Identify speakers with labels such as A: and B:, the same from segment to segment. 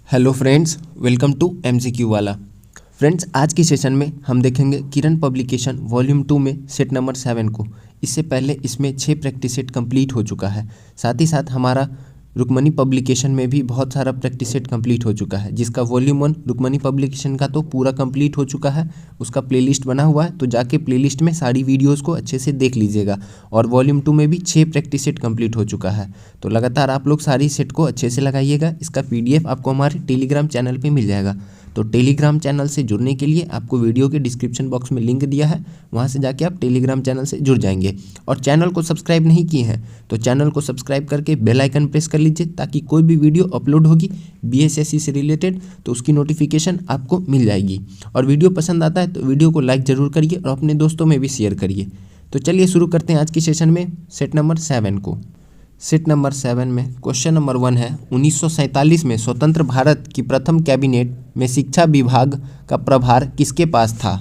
A: Hello friends, welcome to MCQ वाला। Friends, आज की सेशन में हम देखेंगे किरण पब्लिकेशन वॉल्यूम 2 में सेट नंबर 7 को। इससे पहले इसमें 6 प्रैक्टिस सेट कंप्लीट हो चुका है। साथ ही साथ हमारा रुक्मणी पब्लिकेशन में भी बहुत सारा प्रैक्टिस सेट कंप्लीट हो चुका है, जिसका वॉल्यूम 1 रुक्मणी पब्लिकेशन का तो पूरा कंप्लीट हो चुका है। उसका प्लेलिस्ट बना हुआ है, तो जाके प्लेलिस्ट में सारी वीडियोस को अच्छे से देख लीजिएगा। और वॉल्यूम 2 में भी 6 प्रैक्टिस सेट कंप्लीट हो चुका है, तो लगातार आप लोग सारी सेट को अच्छे से लगाइएगा। इसका PDF आपको हमारे टेलीग्राम चैनल पर मिल जाएगा। तो टेलीग्राम चैनल से जुड़ने के लिए आपको वीडियो के डिस्क्रिप्शन बॉक्स में लिंक दिया है, वहाँ से जाके आप टेलीग्राम चैनल से जुड़ जाएंगे। और चैनल को सब्सक्राइब नहीं किए हैं तो चैनल को सब्सक्राइब करके बेल आइकन प्रेस कर लीजिए, ताकि कोई भी वीडियो अपलोड होगी BSSC से रिलेटेड तो उसकी नोटिफिकेशन आपको मिल जाएगी। और वीडियो पसंद आता है तो वीडियो को लाइक ज़रूर करिए और अपने दोस्तों में भी शेयर करिए। तो चलिए शुरू करते हैं आज की सेशन में सेट नंबर 7 को। सेट नंबर 7 में क्वेश्चन नंबर 1 है, 1947 में स्वतंत्र भारत की प्रथम कैबिनेट में शिक्षा विभाग का प्रभार किसके पास था?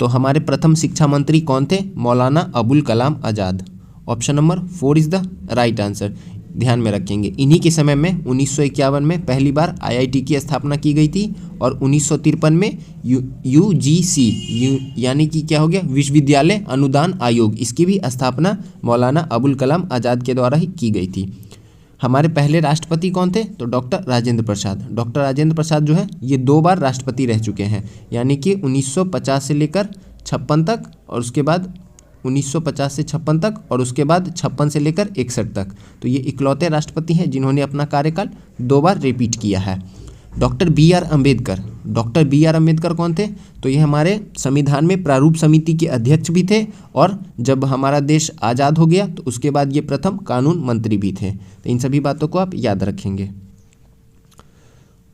A: तो हमारे प्रथम शिक्षा मंत्री कौन थे? Maulana Abul Kalam Azad. Option number 4 is the right answer. ध्यान में रखेंगे, इन्हीं के समय में 1951 में पहली बार IIT की स्थापना की गई थी और 1953 में UGC यानी कि क्या हो गया, विश्वविद्यालय अनुदान आयोग, इसकी भी स्थापना मौलाना अबुल कलाम आज़ाद के द्वारा ही की गई थी। हमारे पहले राष्ट्रपति कौन थे? तो डॉक्टर राजेंद्र प्रसाद। डॉक्टर राजेंद्र प्रसाद जो है ये 2 बार राष्ट्रपति रह चुके हैं, यानी कि 1950 से लेकर 56 तक और उसके बाद 1950 से 56 तक और उसके बाद 56 से लेकर 61 तक। तो ये इकलौते राष्ट्रपति हैं जिन्होंने अपना कार्यकाल 2 बार रिपीट किया है। Doctor BR Ambedkar. Doctor BR Ambedkar कौन थे? तो ये हमारे संविधान में प्रारूप समिति के अध्यक्ष भी थे और जब हमारा देश आज़ाद हो गया तो उसके बाद ये प्रथम कानून मंत्री भी थे। तो इन सभी बातों को आप याद रखेंगे।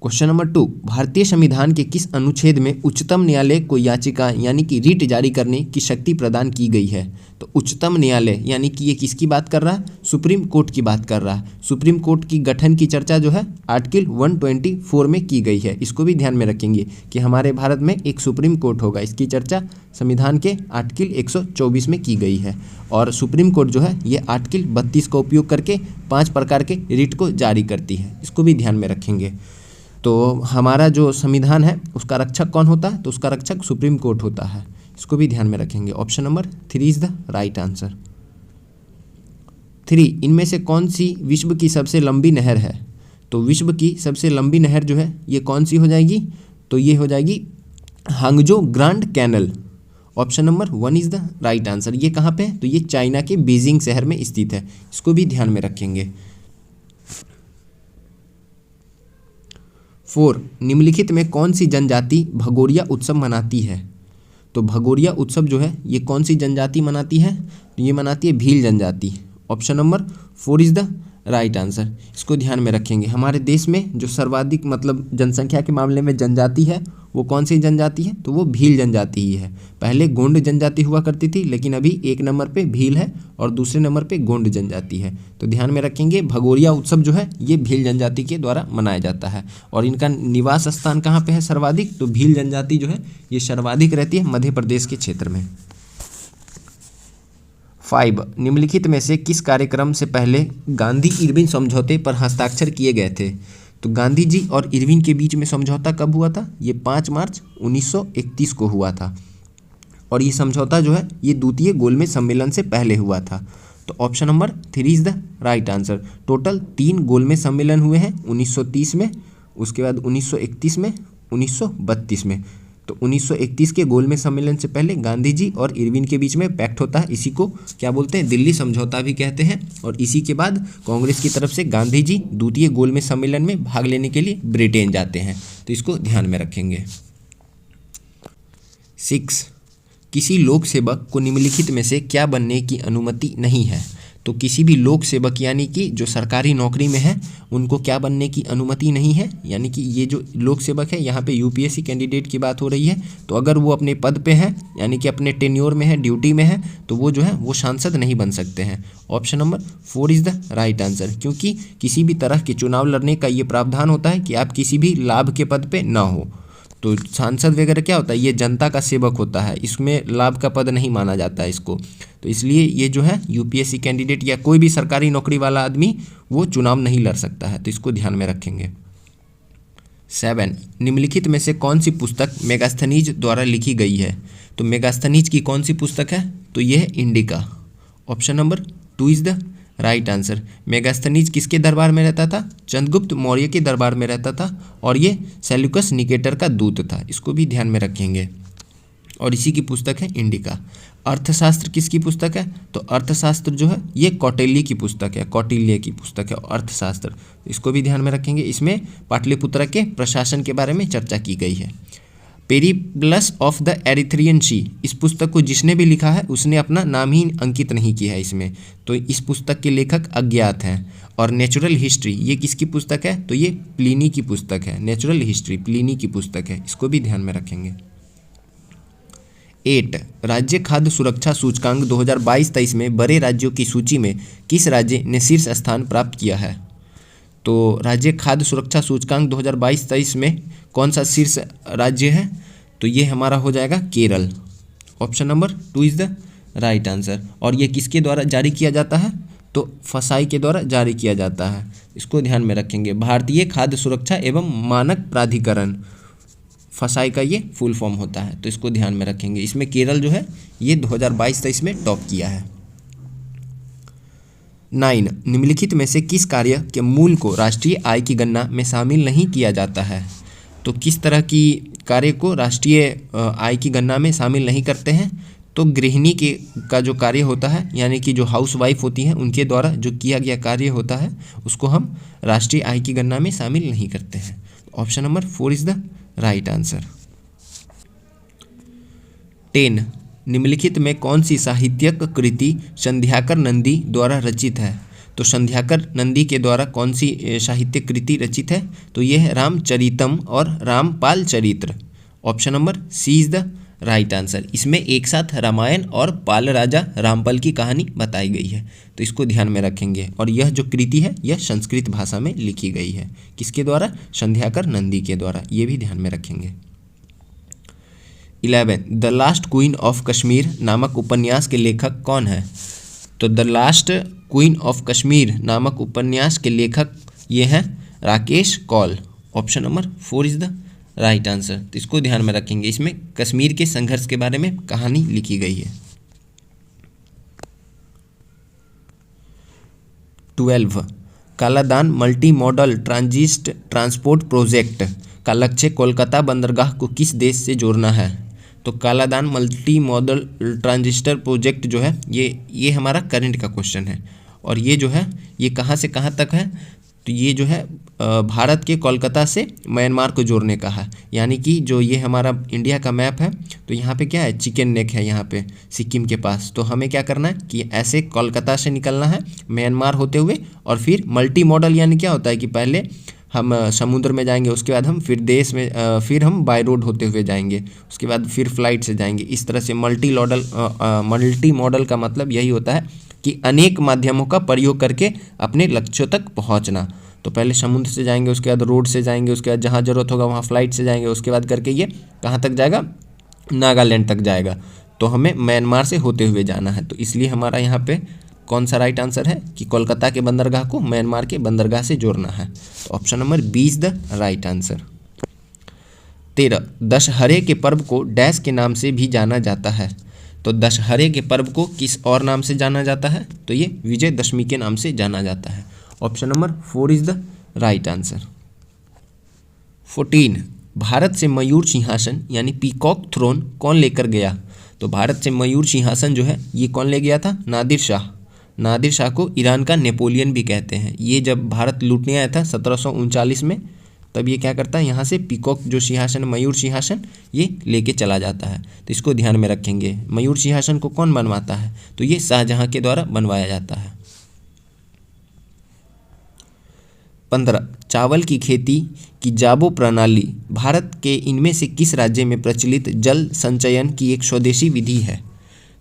A: क्वेश्चन नंबर 2, भारतीय संविधान के किस अनुच्छेद में उच्चतम न्यायालय को याचिका यानी कि रिट जारी करने की शक्ति प्रदान की गई है? तो उच्चतम न्यायालय यानी कि ये किसकी बात कर रहा है? सुप्रीम कोर्ट की बात कर रहा है। सुप्रीम कोर्ट की गठन की चर्चा जो है आर्टिकल 124 में की गई है। इसको भी ध्यान में रखेंगे कि हमारे भारत में एक सुप्रीम कोर्ट होगा। इसकी चर्चा संविधान के आर्टिकल 124 में की गई है। और सुप्रीम कोर्ट जो है ये आर्टिकल 32 का उपयोग करके 5 प्रकार के रिट को जारी करती है। इसको भी ध्यान में रखेंगे। तो हमारा जो संविधान है उसका रक्षक कौन होता है? तो उसका रक्षक सुप्रीम कोर्ट होता है। इसको भी ध्यान में रखेंगे। Option number 3 is the right answer. 3, इनमें से कौन सी विश्व की सबसे लंबी नहर है? तो विश्व की सबसे लंबी नहर जो है ये कौन सी हो जाएगी? तो ये हो जाएगी Hangzhou Grand Canal. Option number 1 is the right answer. ये कहाँ पे है? तो ये चाइना के बीजिंग शहर में स्थित है। इसको भी ध्यान में रखेंगे। 4, निम्नलिखित में कौन सी जनजाति भगोरिया उत्सव मनाती है? तो भगोरिया उत्सव जो है ये कौन सी जनजाति मनाती है? तो ये मनाती है भील जनजाति। Option number 4 is the right answer. इसको ध्यान में रखेंगे। हमारे देश में जो सर्वाधिक मतलब जनसंख्या के मामले में जनजाति है वो कौन सी जनजाति है? तो वो भील जनजाति ही है। पहले गोंड जनजाति हुआ करती थी, लेकिन अभी 1 नंबर पे भील है और दूसरे नंबर पे गोंड जनजाति है। तो ध्यान में रखेंगे, भगोरिया उत्सव जो है ये भील जनजाति के द्वारा मनाया जाता है। और इनका निवास स्थान कहाँ पे है सर्वाधिक? तो भील जनजाति जो है ये सर्वाधिक रहती है मध्य प्रदेश के क्षेत्र में। 5, निम्नलिखित में से किस कार्यक्रम से पहले गांधी इरविन समझौते पर हस्ताक्षर किए गए थे? तो गांधी जी और इरविन के बीच में समझौता कब हुआ था? ये 5 मार्च 1931 को हुआ था। और ये समझौता जो है ये द्वितीय गोलमेज सम्मेलन से पहले हुआ था। तो option number 3 is the right answer. Total 3 गोलमेज सम्मेलन हुए हैं, 1930 में, उसके बाद 1931 में, 1932 में। तो 1931 के गोलमेज सम्मेलन से पहले गांधी जी और इरविन के बीच में पैक्ट होता है। इसी को क्या बोलते हैं? दिल्ली समझौता भी कहते हैं। और इसी के बाद कांग्रेस की तरफ से गांधी जी द्वितीय गोलमेज सम्मेलन में भाग लेने के लिए ब्रिटेन जाते हैं। तो इसको ध्यान में रखेंगे। 6, किसी लोक सेवक को निम्नलिखित में से क्या बनने की अनुमति नहीं है? तो किसी भी लोक सेवक यानी कि जो सरकारी नौकरी में है उनको क्या बनने की अनुमति नहीं है? यानी कि ये जो लोक सेवक है यहाँ पे UPSC कैंडिडेट की बात हो रही है। तो अगर वो अपने पद पे है यानी कि अपने टेन्योर में है, ड्यूटी में है, तो वो जो है वो सांसद नहीं बन सकते हैं। Option number 4 is the right answer. क्योंकि किसी भी तरह के चुनाव लड़ने का ये प्रावधान होता है कि आप किसी भी लाभ के पद पे ना हो। तो सांसद वगैरह क्या होता है? ये जनता का सेवक होता है, इसमें लाभ का पद नहीं माना जाता है इसको। तो इसलिए ये जो है UPSC कैंडिडेट या कोई भी सरकारी नौकरी वाला आदमी वो चुनाव नहीं लड़ सकता है। तो इसको ध्यान में रखेंगे। 7, निम्नलिखित में से कौन सी पुस्तक मेगास्थनीज द्वारा लिखी गई है? तो मेगास्थनीज की कौन सी पुस्तक है? तो ये है indica. Option number 2 is the right answer. Megasthenes किसके दरबार में रहता था? चंद्रगुप्त मौर्य के दरबार में रहता था और ये सेल्यूकस निकेटर का दूत था, इसको भी ध्यान में रखेंगे। और इसी की पुस्तक है इंडिका। अर्थशास्त्र किसकी पुस्तक है? तो अर्थशास्त्र जो है ये कौटिल्य की पुस्तक है, कौटिल्य की पुस्तक है अर्थशास्त्र, इसको भी ध्यान में रखेंगे। इसमें पाटलिपुत्र के प्रशासन के बारे में चर्चा की गई है। पेरिप्लस ऑफ द एरिथ्रियन सी, इस पुस्तक को जिसने भी लिखा है उसने अपना नाम ही अंकित नहीं किया है इसमें, तो इस पुस्तक के लेखक अज्ञात हैं। और नेचुरल हिस्ट्री ये किसकी पुस्तक है? तो ये प्लिनी की पुस्तक है, नेचुरल हिस्ट्री प्लिनी की पुस्तक है, इसको भी ध्यान में रखेंगे। 8, राज्य खाद्य सुरक्षा सूचकांक 2022-23 में बड़े राज्यों की सूची में किस राज्य ने शीर्ष स्थान प्राप्त किया है? तो राज्य खाद्य सुरक्षा सूचकांक 2022-23 में कौन सा शीर्ष राज्य है? तो ये हमारा हो जाएगा Kerala. Option number 2 is the right answer. और ये किसके द्वारा जारी किया जाता है? तो फसाई के द्वारा जारी किया जाता है, इसको ध्यान में रखेंगे। भारतीय खाद्य सुरक्षा एवं मानक प्राधिकरण, फसाई का ये फुल फॉर्म होता है, तो इसको ध्यान में रखेंगे। इसमें केरल जो है ये 2022-23 में टॉप किया है। 9, निम्नलिखित में से किस कार्य के मूल को राष्ट्रीय आय की गणना में शामिल नहीं किया जाता है? तो किस तरह की कार्य को राष्ट्रीय आय की गणना में शामिल नहीं करते हैं? तो गृहिणी का जो कार्य होता है, यानी कि जो हाउस वाइफ होती हैं उनके द्वारा जो किया गया कार्य होता है उसको हम राष्ट्रीय आय की गणना में शामिल नहीं करते हैं। Option number 4 is the right answer. 10, निम्नलिखित में कौन सी साहित्यिक कृति संध्याकर नंदी द्वारा रचित है? तो संध्याकर नंदी के द्वारा कौन सी साहित्यिक कृति रचित है? तो यह है रामचरितम और Rampal Charitra. Option number C is the right answer. इसमें एक साथ रामायण और पाल राजा रामपाल की कहानी बताई गई है, तो इसको ध्यान में रखेंगे। और यह जो कृति है यह संस्कृत भाषा में लिखी गई है, किसके द्वारा? संध्याकर नंदी के द्वारा, ये भी ध्यान में रखेंगे। 11, the last queen of Kashmir नामक उपन्यास के लेखक कौन है? तो the last queen of Kashmir नामक उपन्यास के लेखक ये हैं Rakesh Kaul. Option number 4 is the right answer, तो इसको ध्यान में रखेंगे। इसमें कश्मीर के संघर्ष के बारे में कहानी लिखी गई है। 12, Kaladan multi modal transport project का लक्ष्य कोलकाता बंदरगाह को किस देश से जोड़ना है? तो Kaladan multi modal transistor project जो है ये हमारा करंट का क्वेश्चन है। और ये जो है ये कहाँ से कहाँ तक है? तो ये जो है भारत के कोलकाता से म्यांमार को जोड़ने का है, यानी कि जो ये हमारा इंडिया का मैप है तो यहाँ पे क्या है? चिकन नेक है यहाँ पे सिक्किम के पास। तो हमें क्या करना है कि ऐसे कोलकाता से निकलना है म्यांमार होते हुए, और फिर मल्टी मॉडल यानी क्या होता है कि पहले हम समुद्र में जाएंगे, उसके बाद हम फिर देश में फिर हम बाय रोड होते हुए जाएंगे, उसके बाद फिर फ्लाइट से जाएंगे। इस तरह से मल्टी मॉडल का मतलब यही होता है कि अनेक माध्यमों का प्रयोग करके अपने लक्ष्यों तक पहुंचना। तो पहले समुद्र से जाएंगे, उसके बाद रोड से जाएंगे, उसके बाद जहां ज़रूरत होगा वहां फ्लाइट से जाएंगे, उसके बाद करके ये कहां तक जाएगा? नागालैंड तक जाएगा। तो हमें म्यांमार से होते हुए जाना है, तो इसलिए हमारा यहाँ पे कौन सा राइट आंसर है कि कोलकाता के बंदरगाह को म्यांमार के बंदरगाह से जोड़ना है। तो option number B is the right answer. 13, दशहरे के पर्व को डैश के नाम से भी जाना जाता है। तो दशहरे के पर्व को किस और नाम से जाना जाता है? तो ये विजयदशमी के नाम से जाना जाता है। Option number 4 is the right answer. 14, Bharat से मयूर सिंहासन यानी पीकॉक थ्रोन कौन लेकर गया? तो भारत से मयूर सिंहासन जो है ये कौन ले गया था? नादिर शाह। नादिर शाह को ईरान का नेपोलियन भी कहते हैं। ये जब भारत लूटने आया था 1739 में, तब ये क्या करता है यहाँ से पीकॉक जो सिंहासन मयूर सिंहासन ये लेके चला जाता है, तो इसको ध्यान में रखेंगे। मयूर सिंहासन को कौन बनवाता है? तो ये शाहजहां के द्वारा बनवाया जाता है। 15, चावल की खेती की जाबो प्रणाली भारत के इनमें से किस राज्य में प्रचलित जल संचयन की एक स्वदेशी विधि है?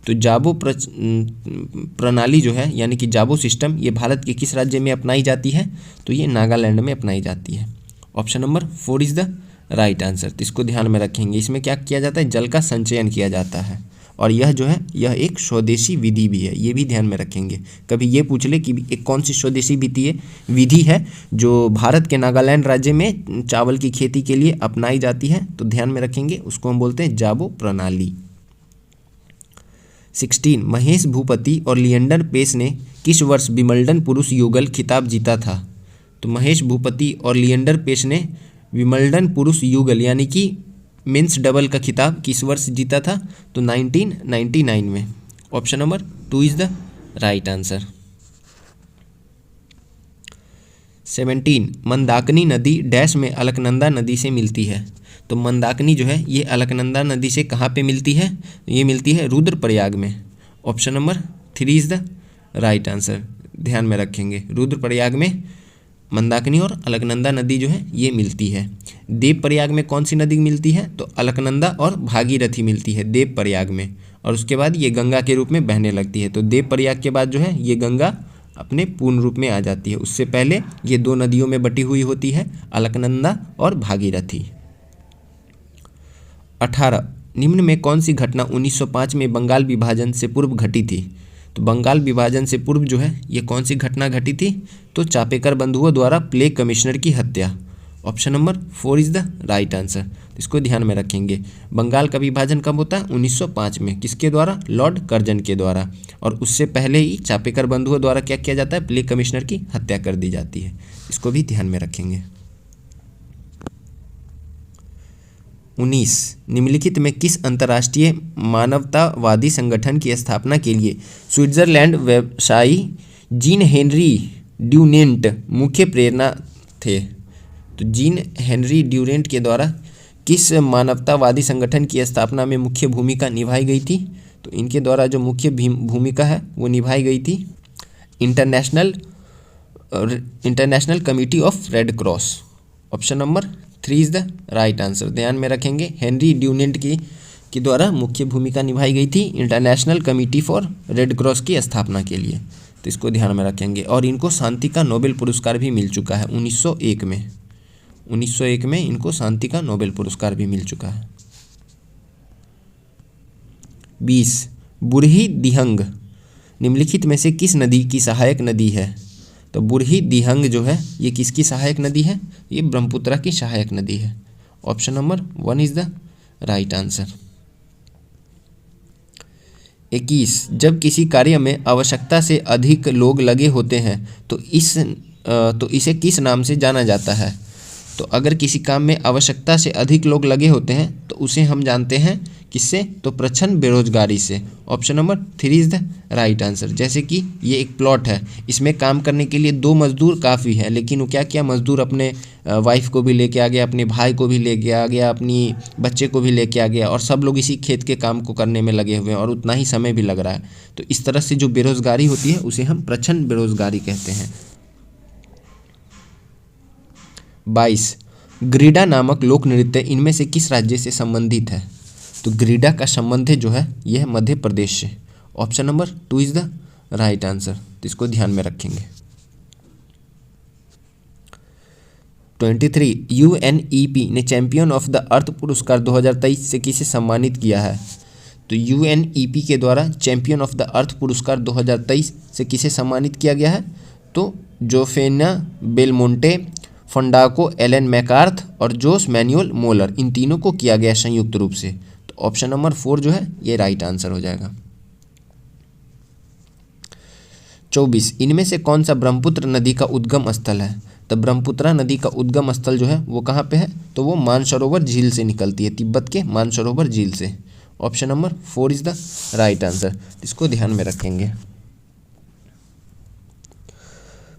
A: तो जाबो प्रणाली जो है यानी कि जाबो सिस्टम ये भारत के किस राज्य में अपनाई जाती है? तो ये नागालैंड में अपनाई जाती है। Option number 4 is the right answer, तो इसको ध्यान में रखेंगे। इसमें क्या किया जाता है? जल का संचयन किया जाता है। और यह जो है यह एक स्वदेशी विधि भी है, ये भी ध्यान में रखेंगे। कभी ये पूछ ले कि एक कौन सी स्वदेशी विधि है जो भारत के नागालैंड राज्य में चावल की खेती के लिए अपनाई जाती है, तो ध्यान में रखेंगे, उसको हम बोलते हैं जाबो प्रणाली। 16 महेश भूपति और लिएंडर पेस ने किस वर्ष विंबलडन पुरुष युगल खिताब जीता था? तो महेश भूपति और लिएंडर पेस ने विंबलडन पुरुष युगल यानी कि मेंस डबल का खिताब किस वर्ष जीता था? तो 1999 में। Option number 2 is the right answer. 17 Mandakini नदी डैश में अलकनंदा नदी से मिलती है। तो मंदाकिनी जो है ये अलकनंदा नदी से कहाँ पे मिलती है? ये मिलती है रुद्रप्रयाग में। Option number 3 is the right answer, ध्यान में रखेंगे। रुद्रप्रयाग में मंदाकिनी और अलकनंदा नदी जो है ये मिलती है। देवप्रयाग में कौन सी नदी मिलती है? तो अलकनंदा और भागीरथी मिलती है देवप्रयाग में, और उसके बाद ये गंगा के रूप में बहने लगती है। तो देवप्रयाग के बाद जो है ये गंगा अपने पूर्ण रूप में आ जाती है, उससे पहले ये दो नदियों में बटी हुई होती है, अलकनंदा और भागीरथी। 18 निम्न में कौन सी घटना 1905 में बंगाल विभाजन से पूर्व घटी थी? तो बंगाल विभाजन से पूर्व जो है ये कौन सी घटना घटी थी? तो चापेकर बंधुओं द्वारा प्लेग कमिश्नर की हत्या। Option number 4 is the right answer, इसको ध्यान में रखेंगे। बंगाल का विभाजन कब होता है? 1905 में। किसके द्वारा? लॉर्ड कर्जन के द्वारा। और उससे पहले ही चापेकर बंधुओं द्वारा क्या किया जाता है? प्लेग कमिश्नर की हत्या कर दी जाती है, इसको भी ध्यान में रखेंगे। 19 निम्नलिखित में किस अंतर्राष्ट्रीय मानवतावादी संगठन की स्थापना के लिए स्विट्जरलैंड व्यवसायी जीन हेनरी ड्यूरेंट मुख्य प्रेरणा थे? तो जीन हेनरी ड्यूरेंट के द्वारा किस मानवतावादी संगठन की स्थापना में मुख्य भूमिका निभाई गई थी? तो इनके द्वारा जो मुख्य भूमिका है वो निभाई गई थी international committee of red cross. Option number 3 is the right answer, ध्यान में रखेंगे। हेनरी ड्यूरेंट की द्वारा मुख्य भूमिका निभाई गई थी international committee for red cross की स्थापना के लिए, तो इसको ध्यान में रखेंगे। और इनको शांति का नोबेल पुरस्कार भी मिल चुका है 1901 में। 1901 में इनको शांति का नोबेल पुरस्कार भी मिल चुका है। 20 बुरही दिहंग निम्नलिखित में से किस नदी की सहायक नदी है? तो बुरही दिहंग जो है ये किसकी सहायक नदी है? ये ब्रह्मपुत्रा की सहायक नदी है। Option number 1 is the right answer. 21 जब किसी कार्य में आवश्यकता से अधिक लोग लगे होते हैं तो इसे किस नाम से जाना जाता है? तो अगर किसी काम में आवश्यकता से अधिक लोग लगे होते हैं तो उसे हम जानते हैं किससे? तो प्रच्छन्न बेरोजगारी से। Option number 3 is the right answer. जैसे कि ये एक प्लॉट है, इसमें काम करने के लिए 2 मजदूर काफ़ी है, लेकिन वो क्या किया? मजदूर अपने वाइफ को भी लेके आ गया, अपने भाई को भी लेके आ गया, अपनी बच्चे को भी लेके आ गया, और सब लोग इसी खेत के काम को करने में लगे हुए हैं और उतना ही समय भी लग रहा है। तो इस तरह से जो बेरोजगारी होती है उसे हम प्रच्छन्न बेरोजगारी कहते हैं। 22 ग्रीडा नामक लोक नृत्य इनमें से किस राज्य से संबंधित है? तो ग्रीडा का संबंध जो है यह मध्य प्रदेश से। Option number 2 is the right answer, तो इसको ध्यान में रखेंगे। 23 UNEP ने चैंपियन ऑफ द अर्थ पुरस्कार 2023 से किसे सम्मानित किया है? तो UNEP के द्वारा चैंपियन ऑफ द अर्थ पुरस्कार 2023 से किसे सम्मानित किया गया है? तो जोसेफिना बेलमोंटे, फंडाको एलन मैकार्थ और जोस मैनुअल मोलर, इन तीनों को किया गया संयुक्त रूप से। तो ऑप्शन नंबर 4 जो है ये राइट आंसर हो जाएगा। 24 इनमें से कौन सा ब्रह्मपुत्र नदी का उद्गम स्थल है? तो ब्रह्मपुत्र नदी का उद्गम स्थल जो है वो कहाँ पे है? तो वो मानसरोवर झील से निकलती है, तिब्बत के मानसरोवर झील से। Option number 4 is the right answer, इसको ध्यान में रखेंगे।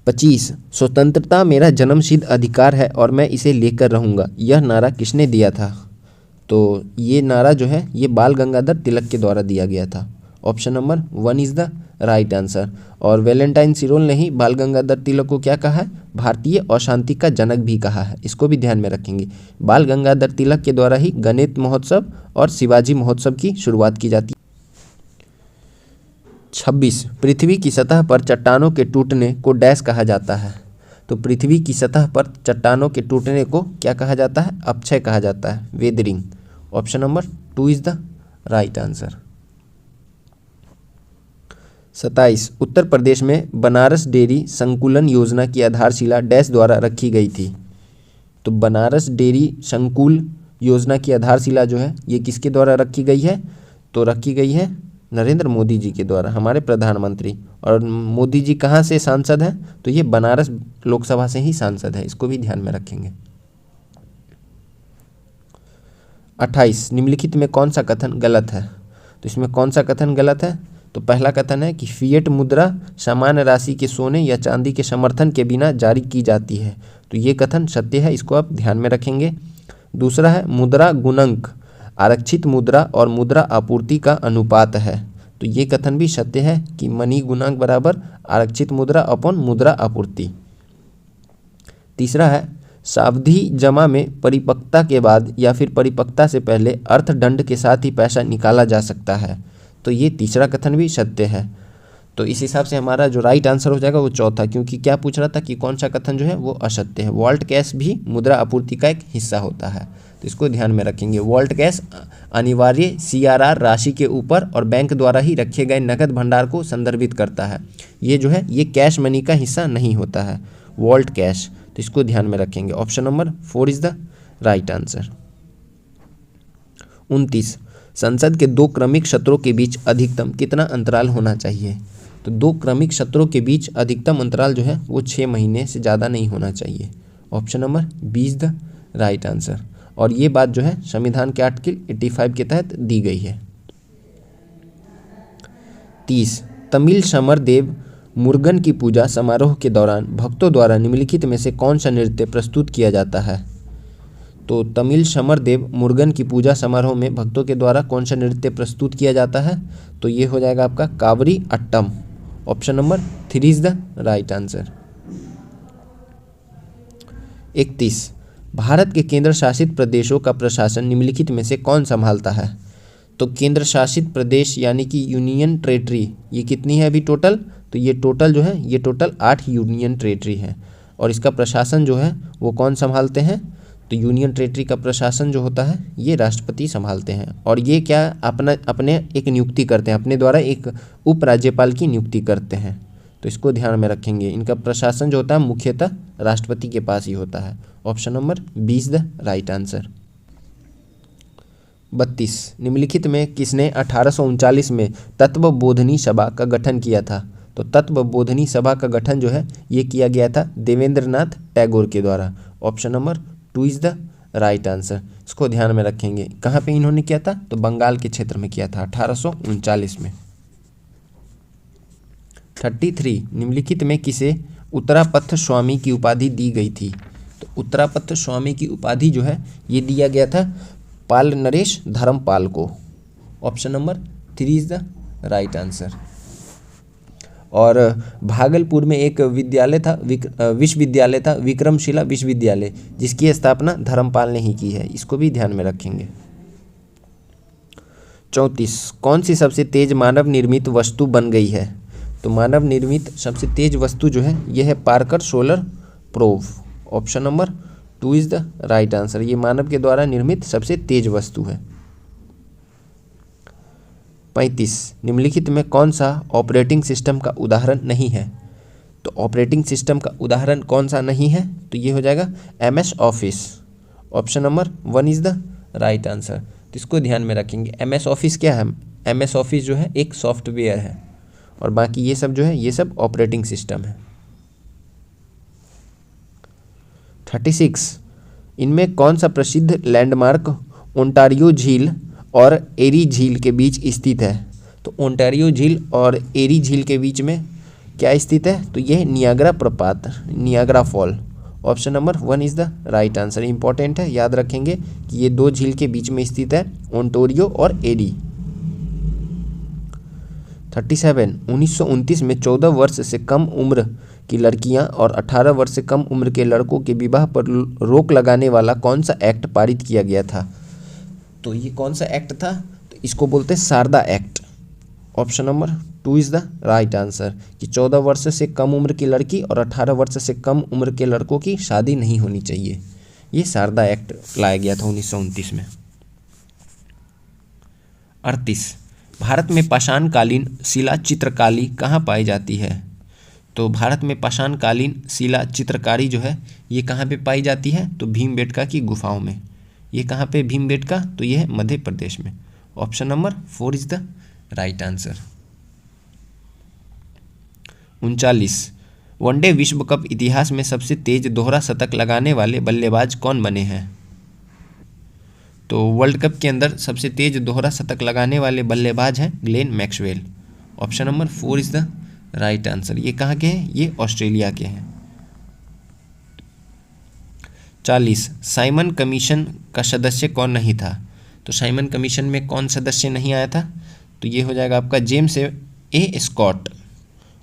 A: 25 स्वतंत्रता मेरा जन्मसिद्ध अधिकार है और मैं इसे लेकर रहूँगा, यह नारा किसने दिया था? तो ये नारा जो है ये बाल गंगाधर तिलक के द्वारा दिया गया था। Option number 1 is the right answer. और वैलेंटाइन सिरोल ने ही बाल गंगाधर तिलक को क्या कहा है? भारतीय अशांति का जनक भी कहा है, इसको भी ध्यान में रखेंगे। बाल गंगाधर तिलक के द्वारा ही गणेश महोत्सव और शिवाजी महोत्सव की शुरुआत की जाती है। 26 पृथ्वी की सतह पर चट्टानों के टूटने को डैश कहा जाता है? तो पृथ्वी की सतह पर चट्टानों के टूटने को क्या कहा जाता है? अपक्षय कहा जाता है, weathering. Option number 2 is the right answer. 27 Uttar Pradesh में बनारस डेयरी संकुलन योजना की आधारशिला डैश द्वारा रखी गई थी। तो बनारस डेयरी संकुल योजना की आधारशिला जो है ये किसके द्वारा रखी गई है? तो रखी गई है नरेंद्र मोदी जी के द्वारा, हमारे प्रधानमंत्री। और मोदी जी कहाँ से सांसद हैं? तो ये बनारस लोकसभा से ही सांसद है, इसको भी ध्यान में रखेंगे। 28 निम्नलिखित में कौन सा कथन गलत है? तो इसमें कौन सा कथन गलत है? तो पहला कथन है कि फिएट मुद्रा सामान्य राशि के सोने या चांदी के समर्थन के बिना जारी की जाती है। तो ये कथन सत्य है, इसको आप ध्यान में रखेंगे। दूसरा है मुद्रा गुणक आरक्षित मुद्रा और मुद्रा आपूर्ति का अनुपात है। तो ये कथन भी सत्य है कि मनी गुणांक बराबर आरक्षित मुद्रा अपॉन मुद्रा आपूर्ति। तीसरा है सावधि जमा में परिपक्वता के बाद या फिर परिपक्वता से पहले अर्थदंड के साथ ही पैसा निकाला जा सकता है। तो ये तीसरा कथन भी सत्य है। तो इस हिसाब से हमारा जो राइट आंसर हो जाएगा वो चौथा, क्योंकि क्या पूछ रहा था कि कौन सा कथन जो है वो असत्य है। वॉल्ट कैश भी मुद्रा आपूर्ति का एक हिस्सा होता है, तो इसको ध्यान में रखेंगे। वॉल्ट कैश अनिवार्य CRR राशि के ऊपर और बैंक द्वारा ही रखे गए नकद भंडार को संदर्भित करता है। ये जो है ये कैश मनी का हिस्सा नहीं होता है वॉल्ट कैश, तो इसको ध्यान में रखेंगे। Option number 4 is the right answer. 29 संसद के दो क्रमिक सत्रों के बीच अधिकतम कितना अंतराल होना चाहिए? तो दो क्रमिक सत्रों के बीच अधिकतम अंतराल जो है वो 6 महीने से ज़्यादा नहीं होना चाहिए। Option number 20 the right answer. और ये बात जो है संविधान के आर्टिकल 85 के तहत दी गई है। 30 तमिल समर देव मुरुगन की पूजा समारोह के दौरान भक्तों द्वारा निम्नलिखित में से कौन सा नृत्य प्रस्तुत किया जाता है? तो तमिल समर देव मुरुगन की पूजा समारोह में भक्तों के द्वारा कौन सा नृत्य प्रस्तुत किया जाता है? तो ये हो जाएगा आपका कावरी अट्टम। Option number 3 is the right answer. 31 Bharat के केंद्र शासित प्रदेशों का प्रशासन निम्नलिखित में से कौन संभालता है? तो केंद्र शासित प्रदेश यानी कि यूनियन टेरेटरी ये कितनी है अभी टोटल? तो ये टोटल जो है ये टोटल 8 यूनियन टेरेटरी है और इसका प्रशासन जो है वो कौन संभालते हैं? तो यूनियन टेरेटरी का प्रशासन जो होता है ये राष्ट्रपति संभालते हैं। और ये क्या अपने एक नियुक्ति करते हैं, अपने द्वारा एक उपराज्यपाल की नियुक्ति करते हैं, तो इसको ध्यान में रखेंगे। इनका प्रशासन जो होता है मुख्यतः राष्ट्रपति के पास ही होता है। Option number 20 the right answer. 32 निम्नलिखित में किसने 1839 में तत्वबोधिनी सभा का गठन किया था? तो तत्वबोधिनी सभा का गठन जो है ये किया गया था देवेंद्रनाथ टैगोर के द्वारा। Option number 2 is the right answer. इसको ध्यान में रखेंगे। कहाँ पे इन्होंने किया था? तो बंगाल के क्षेत्र में किया था 1839 में। 33 निम्नलिखित में किसे उत्तरापथ स्वामी की उपाधि दी गई थी? तो उत्तरापथ स्वामी की उपाधि जो है ये दिया गया था पाल नरेश धर्मपाल को। Option number 3 is the right answer. और भागलपुर में एक विद्यालय था विश्वविद्यालय था विक्रमशिला विश्वविद्यालय, जिसकी स्थापना धर्मपाल ने ही की है, इसको भी ध्यान में रखेंगे। 34 कौन सी सबसे तेज मानव निर्मित वस्तु बन गई है? तो मानव निर्मित सबसे तेज वस्तु जो है यह है Parker solar probe. Option number 2 is the right answer. ये मानव के द्वारा निर्मित सबसे तेज वस्तु है। 35 निम्नलिखित में कौन सा ऑपरेटिंग सिस्टम का उदाहरण नहीं है? तो ऑपरेटिंग सिस्टम का उदाहरण कौन सा नहीं है? तो ये हो जाएगा MS office. Option number 1 is the right answer. तो इसको ध्यान में रखेंगे। MS ऑफिस क्या है? MS ऑफिस जो है एक सॉफ्टवेयर है और बाकी ये सब जो है ये सब ऑपरेटिंग सिस्टम है। 36 इनमें कौन सा प्रसिद्ध लैंडमार्क ओंटारियो झील और एरी झील के बीच स्थित है? तो ओंटारियो झील और एरी झील के बीच में क्या स्थित है? तो यह नियाग्रा प्रपात, Niagara fall. Option number 1 is the right answer. Important है, याद रखेंगे कि ये दो झील के बीच में स्थित है, ओंटारियो और एरी। 37 1929 में 14 वर्ष से कम उम्र की लड़कियां और 18 वर्ष से कम उम्र के लड़कों के विवाह पर रोक लगाने वाला कौन सा एक्ट पारित किया गया था? तो ये कौन सा एक्ट था? तो इसको बोलते हैं Sharda act. Option number 2 is the right answer कि 14 वर्ष से कम उम्र की लड़की और 18 वर्ष से कम उम्र के लड़कों की शादी नहीं होनी चाहिए। ये शारदा एक्ट लाया गया था 1929 में। 38 भारत में पाषाणकालीन शिला चित्रकारी कहाँ पाई जाती है? तो भारत में पाषाणकालीन शिला चित्रकारी जो है ये कहाँ पे पाई जाती है? तो भीमबेटका की गुफाओं में। ये कहाँ पे भीमबेटका? तो ये है मध्य प्रदेश में। Option number 4 is the right answer. 39 one day विश्व कप इतिहास में सबसे तेज दोहरा शतक लगाने वाले बल्लेबाज कौन बने हैं? तो वर्ल्ड कप के अंदर सबसे तेज दोहरा शतक लगाने वाले बल्लेबाज हैं Glenn Maxwell. Option number 4 is the right answer. ये कहाँ के हैं? ये ऑस्ट्रेलिया के हैं। 40 साइमन कमीशन का सदस्य कौन नहीं था? तो साइमन कमीशन में कौन सदस्य नहीं आया था? तो ये हो जाएगा आपका James A Scott.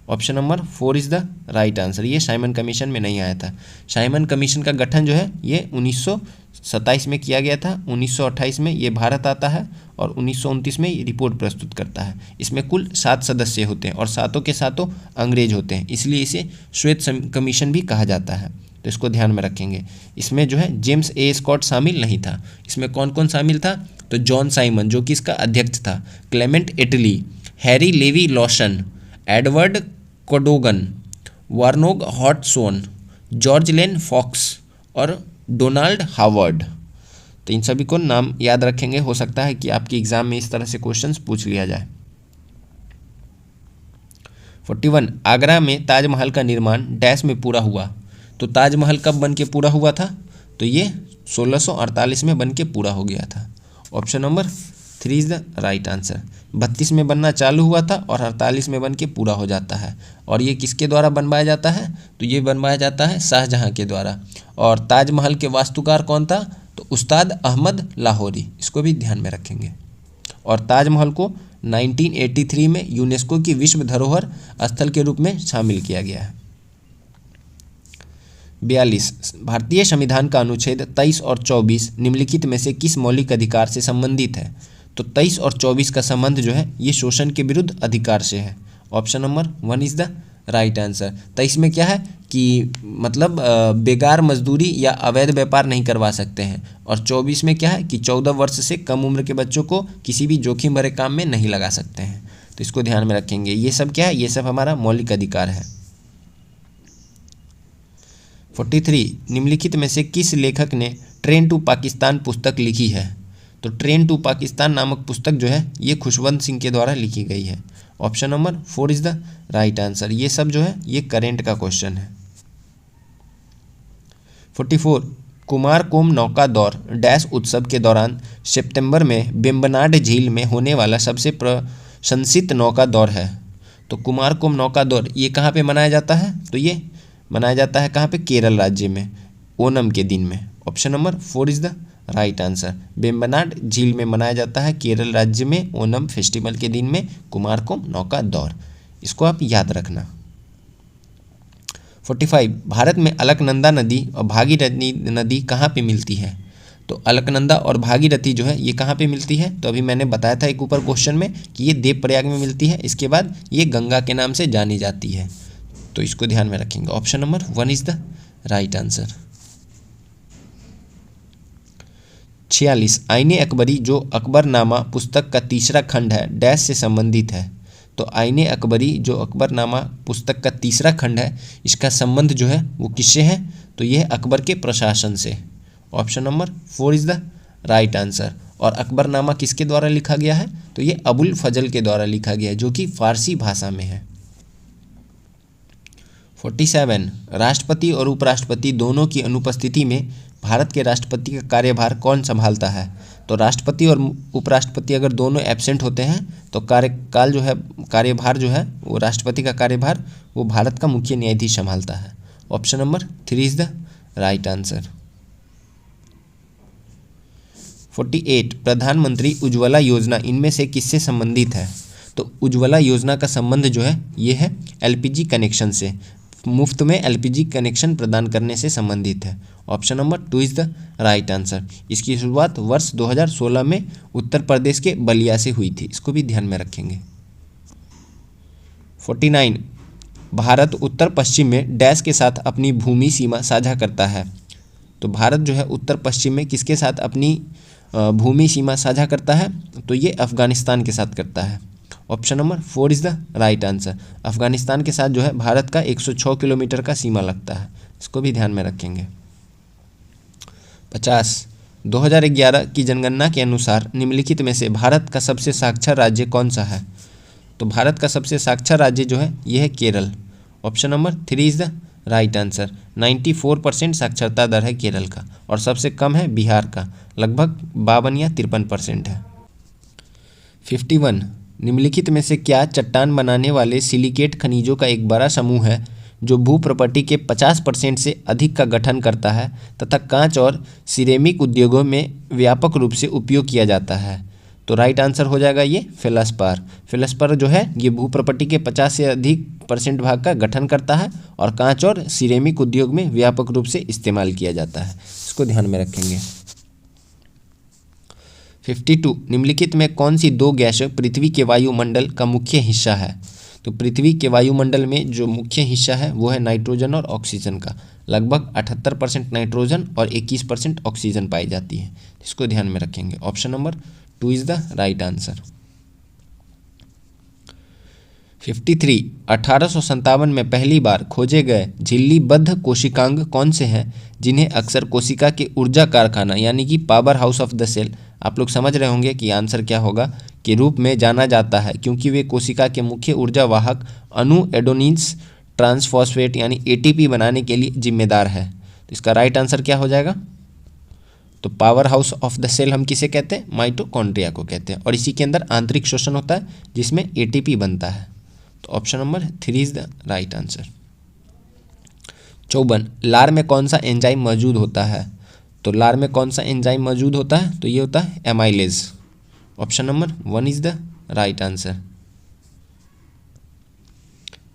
A: Option number 4 is the right answer. ये साइमन कमीशन में नहीं आया था। साइमन कमीशन का गठन जो है ये 1927 में किया गया था। 1928 में ये भारत आता है और 1929 में ये रिपोर्ट प्रस्तुत करता है। इसमें कुल 7 सदस्य होते हैं और सातों के सातों अंग्रेज होते हैं, इसलिए इसे श्वेत कमीशन भी कहा जाता है। तो इसको ध्यान में रखेंगे। इसमें जो है जेम्स ए स्कॉट शामिल नहीं था। इसमें कौन कौन शामिल था? तो जॉन साइमन जो कि इसका अध्यक्ष था, Clement Attlee, Harry Levy Lawson, Edward Cadogan, Vernon Hartshorn, George Lane Fox और डोनाल्ड हावर्ड। तो इन सभी को नाम याद रखेंगे। हो सकता है कि आपके एग्जाम में इस तरह से क्वेश्चंस पूछ लिया जाए। 41 आगरा में ताजमहल का निर्माण डैश में पूरा हुआ। तो ताजमहल कब बन के पूरा हुआ था? तो ये 1648 में बन के पूरा हो गया था। Option number 3 is the right answer. 32 में बनना चालू हुआ था और 48 में बन के पूरा हो जाता है। और ये किसके द्वारा बनवाया जाता है? तो ये बनवाया जाता है शाहजहां के द्वारा। और ताजमहल के वास्तुकार कौन था? तो उस्ताद अहमद लाहौरी। इसको भी ध्यान में रखेंगे। और ताजमहल को 1983 में यूनेस्को की विश्व धरोहर स्थल के रूप में शामिल किया गया है। 42 भारतीय संविधान का अनुच्छेद 23 और 24 निम्नलिखित में से किस मौलिक अधिकार से संबंधित है? तो 23 और 24 का संबंध जो है ये शोषण के विरुद्ध अधिकार से है। Option number 1 is the right answer. 23 में क्या है कि मतलब बेकार मजदूरी या अवैध व्यापार नहीं करवा सकते हैं। और 24 में क्या है कि 14 वर्ष से कम उम्र के बच्चों को किसी भी जोखिम भरे काम में नहीं लगा सकते हैं। तो इसको ध्यान में रखेंगे। ये सब क्या है? ये सब हमारा मौलिक अधिकार है। 43 निम्नलिखित में से किस लेखक ने ट्रेन टू पाकिस्तान पुस्तक लिखी है? तो ट्रेन टू पाकिस्तान नामक पुस्तक जो है ये खुशवंत सिंह के द्वारा लिखी गई है। Option number 4 is the right answer. ये सब जो है ये करेंट का क्वेश्चन है। 44 कुमारकोम नौका दौर डैश उत्सव के दौरान सितंबर में वेम्बनाड झील में होने वाला सबसे प्रशंसित नौका दौर है। तो कुमारकोम नौका दौर ये कहाँ पे मनाया जाता है? तो ये मनाया जाता है कहाँ पे? केरल राज्य में, ओनम के दिन में। Option number 4 is the right answer. Vembanad झील में मनाया जाता है केरल राज्य में ओनम फेस्टिवल के दिन में कुमारकोम नौका दौर। इसको आप याद रखना। 45 भारत में अलकनंदा नदी और भागीरथी नदी कहाँ पे मिलती है? तो अलकनंदा और भागीरथी जो है ये कहाँ पे मिलती है? तो अभी मैंने बताया था एक ऊपर क्वेश्चन में कि ये देवप्रयाग में मिलती है। इसके बाद ये गंगा के नाम से जानी जाती है। तो इसको ध्यान में रखेंगे। Option number 1 is the right answer. 46 आईने अकबरी जो अकबरनामा पुस्तक का तीसरा खंड है डैश से संबंधित है। तो आईने अकबरी जो अकबरनामा पुस्तक का तीसरा खंड है इसका संबंध जो है वो किससे है? तो ये है अकबर के प्रशासन से। Option number 4 is the right answer. और अकबरनामा किसके द्वारा लिखा गया है? तो ये अबुल फजल के द्वारा लिखा गया है जो कि फारसी भाषा में है। 47 राष्ट्रपति और उपराष्ट्रपति दोनों की अनुपस्थिति में भारत के राष्ट्रपति का कार्यभार कौन संभालता है? तो राष्ट्रपति और उपराष्ट्रपति अगर दोनों एब्सेंट होते हैं तो कार्यभार जो है वो राष्ट्रपति का कार्यभार वो भारत का मुख्य न्यायाधीश संभालता है। Option number 3 is the right answer. 48 प्रधानमंत्री उज्ज्वला योजना इनमें से किससे संबंधित है? तो उज्ज्वला योजना का संबंध जो है ये है एलपीजी कनेक्शन से। मुफ्त में एलपीजी कनेक्शन प्रदान करने से संबंधित है। Option number 2 is the right answer. इसकी शुरुआत वर्ष 2016 में उत्तर प्रदेश के बलिया से हुई थी। इसको भी ध्यान में रखेंगे। 49 भारत उत्तर पश्चिम में डैश के साथ अपनी भूमि सीमा साझा करता है। तो भारत जो है उत्तर पश्चिम में किसके साथ अपनी भूमि सीमा साझा करता है, तो ये अफगानिस्तान के साथ करता है। Option number 4 is the right answer. Afghanistan के साथ जो है भारत का 106 किलोमीटर का सीमा लगता है, इसको भी ध्यान में रखेंगे। 50 2011 की जनगणना के अनुसार निम्नलिखित में से भारत का सबसे साक्षर राज्य कौन सा है? तो भारत का सबसे साक्षर राज्य जो है ये है Kerala. Option number 3 is the right answer. 94% साक्षरता दर है केरल का, और सबसे कम है बिहार का, लगभग 52 या 53% है। 51 निम्नलिखित में से क्या चट्टान बनाने वाले सिलिकेट खनिजों का एक बड़ा समूह है जो भूप्रॉपर्टी के 50% से अधिक का गठन करता है तथा कांच और सिरेमिक उद्योगों में व्यापक रूप से उपयोग किया जाता है? तो राइट आंसर हो जाएगा ये फेल्सपार। फेल्सपार जो है ये भूप्रॉपर्टी के 50 से अधिक % भाग का गठन करता है और कांच और सिरेमिक उद्योग में व्यापक रूप से इस्तेमाल किया जाता है, इसको ध्यान में रखेंगे। 52 निम्नलिखित में कौन सी दो गैसें पृथ्वी के वायुमंडल का मुख्य हिस्सा है? तो पृथ्वी के वायुमंडल में जो मुख्य हिस्सा है वो है नाइट्रोजन और ऑक्सीजन का। लगभग 78% नाइट्रोजन और 21% ऑक्सीजन पाई जाती है, इसको ध्यान में रखेंगे। Option number 2 is the right answer. 53 1857 में पहली बार खोजे गए झिल्लीबद्ध कोशिकांग कौन से हैं जिन्हें अक्सर कोशिका के ऊर्जा कारखाना यानी कि power house of the cell, आप लोग समझ रहे होंगे कि आंसर क्या होगा, के रूप में जाना जाता है, क्योंकि वे कोशिका के मुख्य ऊर्जा वाहक अणु एडोनिन्स ट्रांसफॉस्फेट यानी ATP बनाने के लिए जिम्मेदार है। तो इसका राइट आंसर क्या हो जाएगा? तो power house of the cell हम किसे कहते हैं? माइटोकॉन्ड्रिया को कहते हैं, और इसी के अंदर आंतरिक शोषण होता है जिसमें ATP बनता है। तो option number 3 is the right answer. 54 लार में कौन सा एंजाइम मौजूद होता है? तो लार में कौन सा एंजाइम मौजूद होता है? तो ये होता है amylase. Option number 1 is the right answer.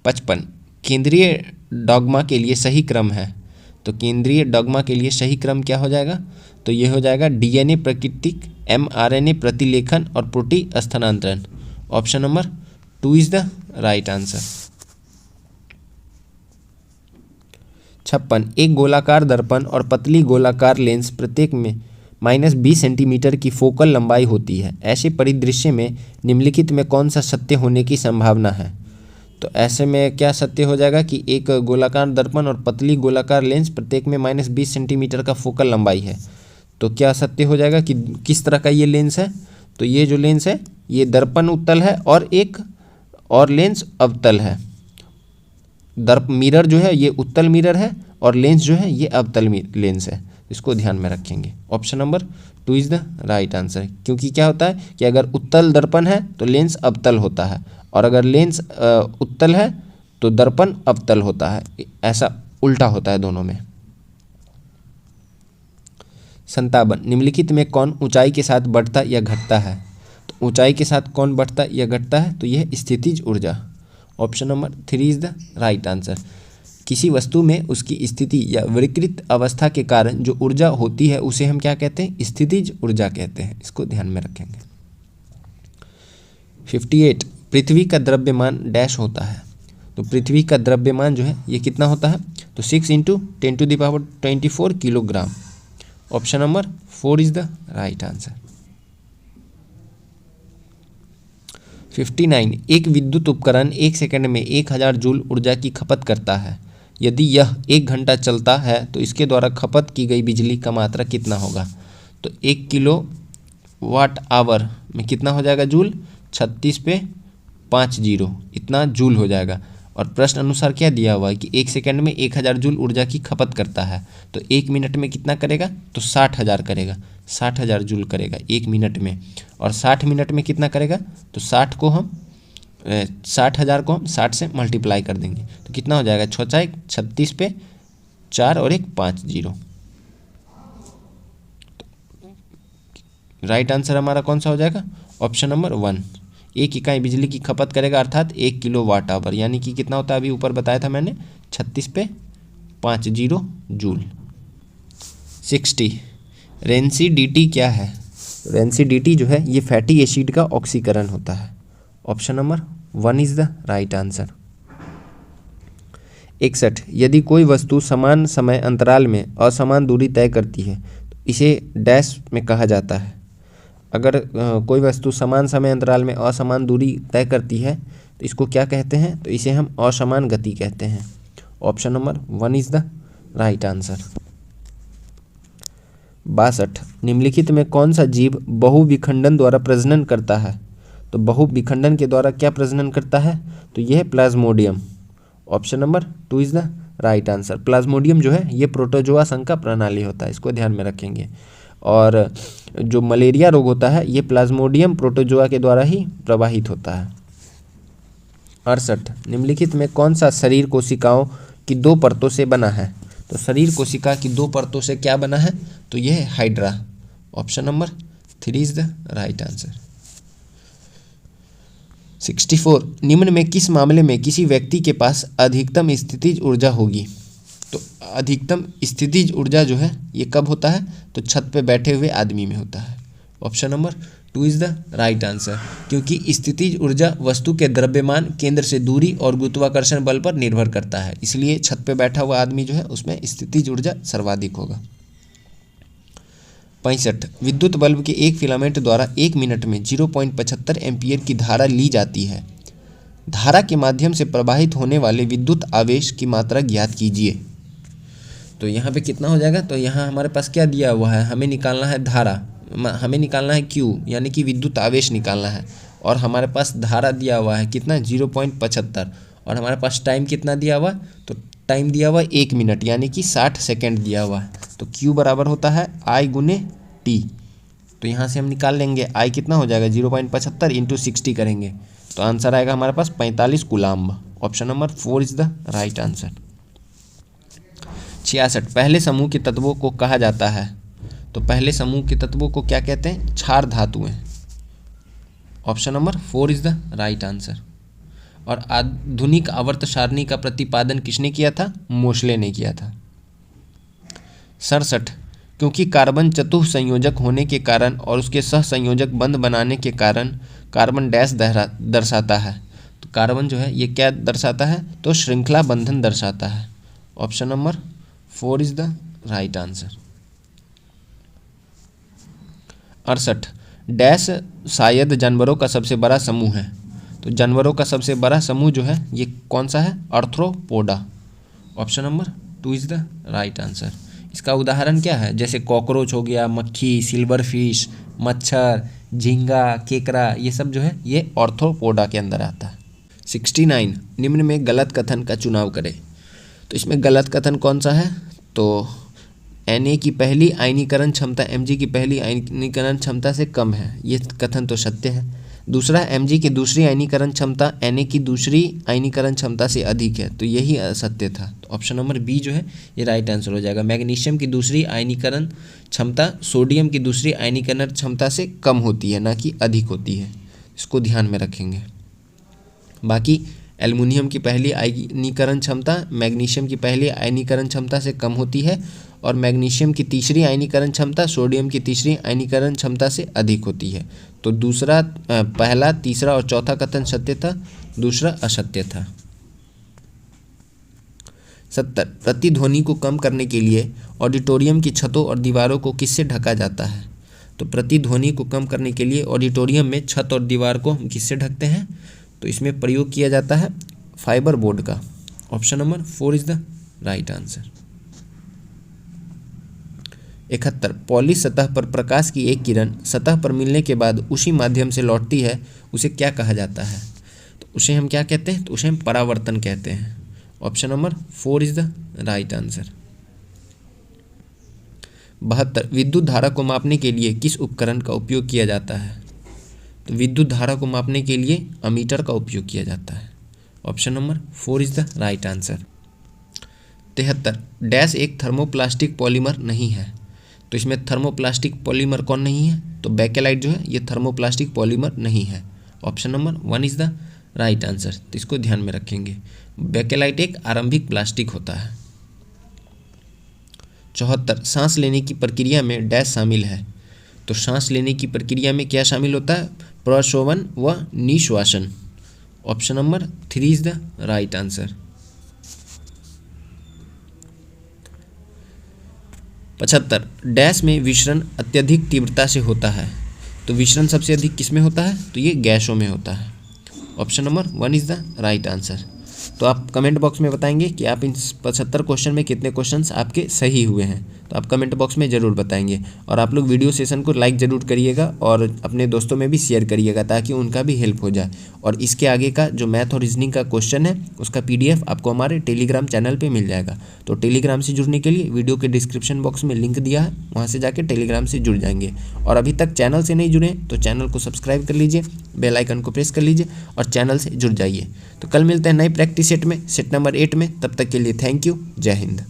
A: 55 केंद्रीय डॉग्मा के लिए सही क्रम है? तो केंद्रीय डॉग्मा के लिए सही क्रम क्या हो जाएगा? तो ये हो जाएगा DNA प्राकृतिक, mRNA प्रतिलेखन और प्रोटीन स्थानांतरण। Option number 2 is the right answer. 56 एक गोलाकार दर्पण और पतली गोलाकार लेंस प्रत्येक में -20 सेंटीमीटर की फोकल लंबाई होती है। ऐसे परिदृश्य में निम्नलिखित में कौन सा सत्य होने की संभावना है? तो ऐसे में क्या सत्य हो जाएगा कि एक गोलाकार दर्पण और पतली गोलाकार लेंस प्रत्येक में -20 सेंटीमीटर का फोकल लंबाई है। तो क्या सत्य हो जाएगा कि किस तरह का ये लेंस है? तो ये जो लेंस है ये दर्पण उत्तल है और एक और लेंस अवतल है। मिरर जो है ये उत्तल मिरर है और लेंस जो है ये अवतल लेंस है, इसको ध्यान में रखेंगे। Option number 2 is the right answer, क्योंकि क्या होता है कि अगर उत्तल दर्पण है तो लेंस अवतल होता है, और अगर लेंस उत्तल है तो दर्पण अवतल होता है, ऐसा उल्टा होता है दोनों में। 57 निम्नलिखित में कौन ऊंचाई के साथ बढ़ता या घटता है? तो ऊंचाई के साथ कौन बढ़ता या घटता है? तो यह स्थितिज ऊर्जा। Option number 3 is the right answer. किसी वस्तु में उसकी स्थिति या विकृत अवस्था के कारण जो ऊर्जा होती है उसे हम क्या कहते हैं? स्थितिज ऊर्जा कहते हैं, इसको ध्यान में रखेंगे। 58 पृथ्वी का द्रव्यमान डैश होता है? तो पृथ्वी का द्रव्यमान जो है ये कितना होता है? तो 6 × 10⁻24 kilogram. Option number 4 is the right answer. 59 एक विद्युत उपकरण 1 सेकंड में 1000 जूल ऊर्जा की खपत करता है। यदि यह 1 घंटा चलता है तो इसके द्वारा खपत की गई बिजली का मात्रा कितना होगा? तो 1 किलोवाट आवर में कितना हो जाएगा जूल? 36 पे 50 इतना जूल हो जाएगा। और प्रश्न अनुसार क्या दिया हुआ है कि 1 सेकंड में 1000 जूल ऊर्जा की खपत करता है, तो 1 मिनट में कितना करेगा? तो 60,000 करेगा, 60,000 जूल करेगा 1 मिनट में। और 60 मिनट में कितना करेगा? तो 60,000 को हम 60 से मल्टीप्लाई कर देंगे तो कितना हो जाएगा? 6 × 36 पे 4 और 1 50। राइट आंसर हमारा कौन सा हो जाएगा? Option number 1। 1 इकाई बिजली की खपत करेगा अर्थात 1 किलोवाट आवर, यानी कि कितना होता है अभी ऊपर बताया था मैंने 36 पे 50 जूल। 60 रेंसिडिटी क्या है? रेंसिडिटी जो है ये फैटी एसिड का ऑक्सीकरण होता है। Option number 1 is the right answer. 61 यदि कोई वस्तु समान समय अंतराल में असमान दूरी तय करती है तो इसे डैश में कहा जाता है? अगर कोई वस्तु समान समय अंतराल में असमान दूरी तय करती है तो इसको क्या कहते हैं? तो इसे हम असमान गति कहते हैं। Option number 1 is the right answer. 62, निम्नलिखित में कौन सा जीव बहुविखंडन द्वारा प्रजनन करता है? तो बहुविखंडन के द्वारा क्या प्रजनन करता है? तो यह है Plasmodium. Option number 2 is the right answer. Plasmodium जो है ये प्रोटोजोआ संघ का प्रणाली होता है, इसको ध्यान में रखेंगे। और जो मलेरिया रोग होता है ये प्लाज्मोडियम प्रोटोजोआ के द्वारा ही प्रवाहित होता है। 68, निम्नलिखित में कौन सा शरीर कोशिकाओं की 2 परतों से बना है? तो शरीर कोशिका की 2 परतों से क्या बना है? तो यह है hydra. Option number 3 is the right answer. 64, निम्न में किस मामले में किसी व्यक्ति के पास अधिकतम स्थितिज ऊर्जा होगी? तो अधिकतम स्थितिज ऊर्जा जो है ये कब होता है? तो छत पे बैठे हुए आदमी में होता है। Option number 2 is the right answer, क्योंकि स्थितिज ऊर्जा वस्तु के द्रव्यमान, केंद्र से दूरी और गुरुत्वाकर्षण बल पर निर्भर करता है, इसलिए छत पे बैठा हुआ आदमी जो है उसमें स्थितिज ऊर्जा सर्वाधिक होगा। 65, विद्युत बल्ब के एक फिलामेंट द्वारा 1 मिनट में 0.75 एम्पीयर की धारा ली जाती है। धारा के माध्यम से प्रवाहित होने वाले विद्युत आवेश की मात्रा ज्ञात कीजिए। तो यहाँ पे कितना हो जाएगा? तो यहाँ हमारे पास क्या दिया हुआ है? हमें निकालना है धारा, हमें निकालना है Q यानी कि विद्युत आवेश निकालना है, और हमारे पास धारा दिया हुआ है कितना? 0.75, और हमारे पास टाइम कितना दिया हुआ? तो टाइम दिया हुआ 1 मिनट यानी कि 60 सेकेंड दिया हुआ है। तो Q बराबर होता है I गुने T। तो यहाँ से हम निकाल लेंगे I कितना हो जाएगा? 0.75 इंटू 60 करेंगे तो आंसर आएगा हमारे पास 45 coulomb. Option number 4 is the right answer. 66, पहले समूह के तत्वों को कहा जाता है? तो पहले समूह के तत्वों को क्या कहते हैं? क्षार धातुएं। Option number 4 is the right answer. और आधुनिक आवर्त सारणी का प्रतिपादन किसने किया था? मोशले ने किया था। 67, क्योंकि कार्बन चतुः संयोजक होने के कारण और उसके सह संयोजक बंध बनाने के कारण कार्बन डैश दर्शाता है। तो कार्बन जो है ये क्या दर्शाता है? तो श्रृंखला बंधन दर्शाता है। Option number 4 is the right answer. 68, dash शायद जानवरों का सबसे बड़ा समूह है? तो जानवरों का सबसे बड़ा समूह जो है ये कौन सा है? Arthropoda. Option number 2 is the right answer. इसका उदाहरण क्या है? जैसे कॉकरोच हो गया, मक्खी, सिल्वर फिश, मच्छर, झींगा, केकड़ा, ये सब जो है ये आर्थ्रोपोडा के अंदर आता है। 69, निम्न में गलत कथन का चुनाव करें। तो इसमें गलत कथन कौन सा है? तो Na की पहली आयनीकरण क्षमता Mg की पहली आयनीकरण क्षमता से कम है, ये कथन तो सत्य है। दूसरा, Mg की दूसरी आयनीकरण क्षमता Na की दूसरी आयनीकरण क्षमता से अधिक है, तो यही असत्य था। तो ऑप्शन नंबर बी जो है ये राइट आंसर हो जाएगा। मैग्नीशियम की दूसरी आयनीकरण क्षमता सोडियम की दूसरी आयनीकरण क्षमता से कम होती है, ना कि अधिक होती है, इसको ध्यान में रखेंगे। बाकी एल्युमिनियम की पहली आयनीकरण क्षमता मैग्नीशियम की पहली आयनीकरण क्षमता से कम होती है, और मैग्नीशियम की तीसरी आयनीकरण क्षमता सोडियम की तीसरी आयनीकरण क्षमता से अधिक होती है। तो दूसरा, पहला, तीसरा और चौथा कथन सत्य था, दूसरा असत्य था। 70, प्रतिध्वनि को कम करने के लिए ऑडिटोरियम की छतों और दीवारों को किससे ढका जाता है? तो प्रतिध्वनि को कम करने के लिए ऑडिटोरियम में छत और दीवार को हम किससे ढकते हैं? तो इसमें प्रयोग किया जाता है फाइबर बोर्ड का। Option number 4 is the right answer. 71, polish सतह पर प्रकाश की एक किरण सतह पर मिलने के बाद उसी माध्यम से लौटती है, उसे क्या कहा जाता है? तो उसे हम क्या कहते हैं? तो उसे हम परावर्तन कहते हैं। Option number 4 is the right answer. 72, विद्युत धारा को मापने के लिए किस उपकरण का उपयोग किया जाता है? तो विद्युत धारा को मापने के लिए अमीटर का उपयोग किया जाता है। Option number 4 is the right answer. 73, dash एक थर्मोप्लास्टिक पॉलीमर नहीं है। तो इसमें थर्मोप्लास्टिक पॉलीमर कौन नहीं है? तो बेकेलाइट जो है ये थर्मोप्लास्टिक पॉलीमर नहीं है। Option number 1 is the right answer. तो इसको ध्यान में रखेंगे। बेकेलाइट एक आरंभिक प्लास्टिक होता है। 74, सांस लेने की प्रक्रिया में डैश शामिल है। तो सांस लेने की प्रक्रिया में क्या शामिल होता है? प्रश्वसन व निश्वासन। Option number 3 is the right answer. 75, डैश में विसरण अत्यधिक तीव्रता से होता है। तो तो विचरण सबसे अधिक किस में होता है? तो ये गैसों में होता है। Option number 1 is the right answer. तो आप कमेंट बॉक्स में बताएंगे कि आप इन 75 क्वेश्चन में कितने क्वेश्चंस आपके सही हुए हैं। तो आप कमेंट बॉक्स में ज़रूर बताएंगे। और आप लोग वीडियो सेशन को लाइक ज़रूर करिएगा और अपने दोस्तों में भी शेयर करिएगा ताकि उनका भी हेल्प हो जाए। और इसके आगे का जो मैथ और रीजनिंग का क्वेश्चन है उसका PDF आपको हमारे टेलीग्राम चैनल पर मिल जाएगा। तो टेलीग्राम से जुड़ने के लिए वीडियो के डिस्क्रिप्शन बॉक्स में लिंक दिया है, वहाँ से जाके टेलीग्राम से जुड़ जाएंगे। और अभी तक चैनल से नहीं जुड़े तो चैनल को सब्सक्राइब कर लीजिए, बेल आइकन को प्रेस कर लीजिए और चैनल से जुड़ जाइए। तो कल मिलते हैं नई प्रैक्टिस सेट में, सेट नंबर 8 में। तब तक के लिए थैंक यू, जय हिंद।